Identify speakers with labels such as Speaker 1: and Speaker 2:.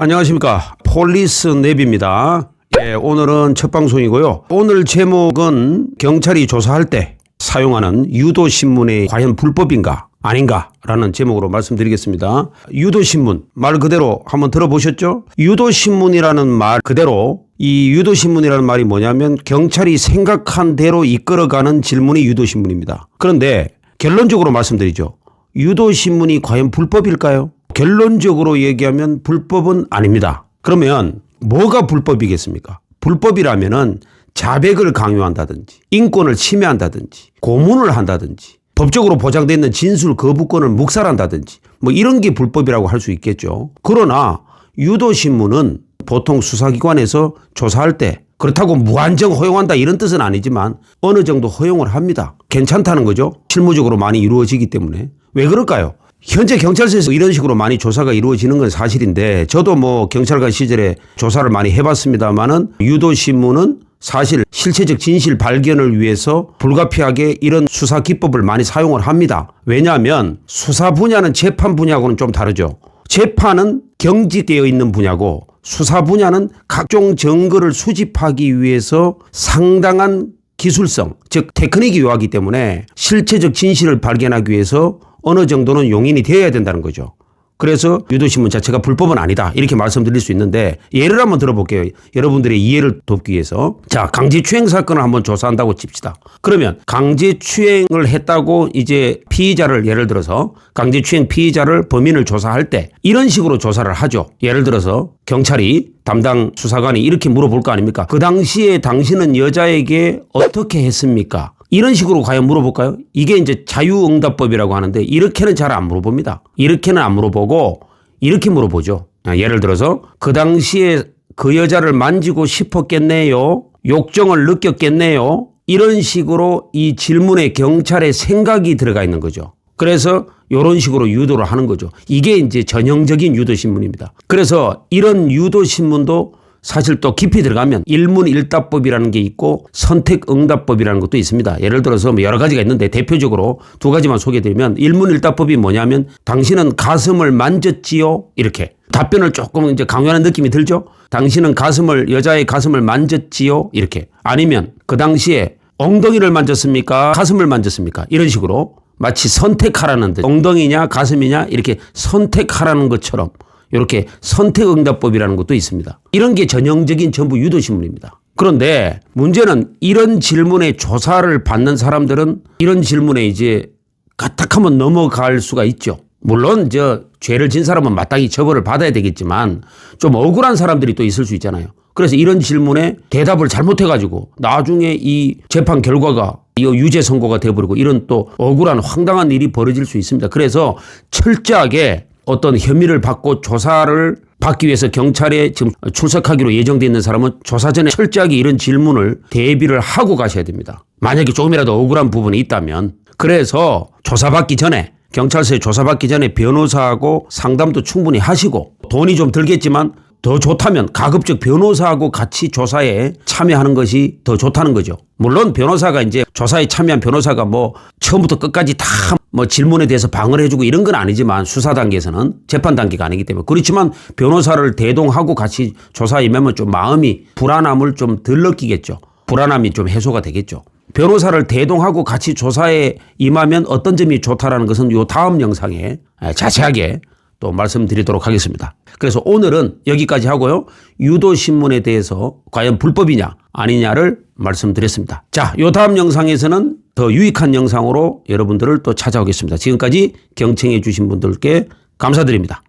Speaker 1: 안녕하십니까. 폴리스냅입니다. 오늘은 첫 방송이고요. 오늘 제목은 경찰이 조사할 때 사용하는 유도신문이 과연 불법인가 아닌가 라는 제목으로 말씀드리겠습니다. 유도신문 말 그대로 한번 들어보셨죠? 유도신문이라는 말 그대로 이 유도신문이라는 말이 뭐냐면 경찰이 생각한 대로 이끌어가는 질문이 유도신문입니다. 그런데 결론적으로 말씀드리죠. 유도신문이 과연 불법일까요? 결론적으로 얘기하면 불법은 아닙니다. 그러면 뭐가 불법이겠습니까? 불법이라면은 자백을 강요한다든지 인권을 침해한다든지 고문을 한다든지 법적으로 보장되어 있는 진술 거부권을 묵살한다든지 뭐 이런 게 불법이라고 할 수 있겠죠. 그러나 유도신문은 보통 수사기관에서 조사할 때 그렇다고 무한정 허용한다 이런 뜻은 아니지만 어느 정도 허용을 합니다. 괜찮다는 거죠. 실무적으로 많이 이루어지기 때문에. 왜 그럴까요? 현재 경찰서에서 이런 식으로 많이 조사가 이루어지는 건 사실인데 저도 뭐 경찰관 시절에 조사를 많이 해봤습니다만은 유도신문은 사실 실체적 진실 발견을 위해서 불가피하게 이런 수사 기법을 많이 사용을 합니다. 왜냐하면 수사 분야는 재판 분야하고는 좀 다르죠. 재판은 경직되어 있는 분야고 수사 분야는 각종 증거를 수집하기 위해서 상당한 기술성, 즉 테크닉이 요하기 때문에 실체적 진실을 발견하기 위해서 어느 정도는 용인이 되어야 된다는 거죠. 그래서 유도신문 자체가 불법은 아니다 이렇게 말씀드릴 수 있는데 예를 한번 들어볼게요. 여러분들의 이해를 돕기 위해서. 자, 강제추행 사건을 한번 조사한다고 칩시다. 그러면 강제추행을 했다고 이제 피의자를 예를 들어서 강제추행 피의자를 범인을 조사할 때 이런 식으로 조사를 하죠. 예를 들어서 경찰이 담당 수사관이 이렇게 물어볼 거 아닙니까? 그 당시에 당신은 여자에게 어떻게 했습니까? 이런 식으로 과연 물어볼까요? 이게 이제 자유응답법이라고 하는데 이렇게는 잘 안 물어봅니다. 이렇게는 안 물어보고 이렇게 물어보죠. 예를 들어서 그 당시에 그 여자를 만지고 싶었겠네요. 욕정을 느꼈겠네요. 이런 식으로 이 질문에 경찰의 생각이 들어가 있는 거죠. 그래서 이런 식으로 유도를 하는 거죠. 이게 이제 전형적인 유도신문입니다. 그래서 이런 유도신문도 사실 또 깊이 들어가면 일문일답법이라는 게 있고 선택응답법이라는 것도 있습니다. 예를 들어서 뭐 여러 가지가 있는데 대표적으로 두 가지만 소개해드리면 일문일답법이 뭐냐면 당신은 가슴을 만졌지요? 이렇게 답변을 조금 이제 강요하는 느낌이 들죠? 당신은 여자의 가슴을 만졌지요? 이렇게. 아니면 그 당시에 엉덩이를 만졌습니까? 가슴을 만졌습니까? 이런 식으로 마치 선택하라는 듯 엉덩이냐 가슴이냐 이렇게 선택하라는 것처럼 이렇게 선택응답법이라는 것도 있습니다. 이런 게 전형적인 전부 유도신문입니다. 그런데 문제는 이런 질문에 조사를 받는 사람들은 이런 질문에 이제 까딱하면 넘어갈 수가 있죠. 물론 죄를 진 사람은 마땅히 처벌을 받아야 되겠지만 좀 억울한 사람들이 또 있을 수 있잖아요. 그래서 이런 질문에 대답을 잘못해가지고 나중에 이 재판 결과가 유죄 선고가 돼버리고 이런 또 억울한 황당한 일이 벌어질 수 있습니다. 그래서 철저하게 어떤 혐의를 받고 조사를 받기 위해서 경찰에 지금 출석하기로 예정되어 있는 사람은 조사 전에 철저하게 이런 질문을 대비를 하고 가셔야 됩니다. 만약에 조금이라도 억울한 부분이 있다면. 그래서 조사받기 전에 경찰서에 조사받기 전에 변호사하고 상담도 충분히 하시고 돈이 좀 들겠지만 더 좋다면 가급적 변호사하고 같이 조사에 참여하는 것이 더 좋다는 거죠. 물론 변호사가 이제 조사에 참여한 변호사가 뭐 처음부터 끝까지 다 뭐 질문에 대해서 방어를 해주고 이런 건 아니지만 수사 단계에서는 재판 단계가 아니기 때문에 그렇지만 변호사를 대동하고 같이 조사에 임하면 좀 마음이 불안함을 좀 덜 느끼겠죠. 불안함이 좀 해소가 되겠죠. 변호사를 대동하고 같이 조사에 임하면 어떤 점이 좋다라는 것은 요 다음 영상에 자세하게 또 말씀드리도록 하겠습니다. 그래서 오늘은 여기까지 하고요. 유도신문에 대해서 과연 불법이냐 아니냐를 말씀드렸습니다. 자, 요 다음 영상에서는 더 유익한 영상으로 여러분들을 또 찾아오겠습니다. 지금까지 경청해 주신 분들께 감사드립니다.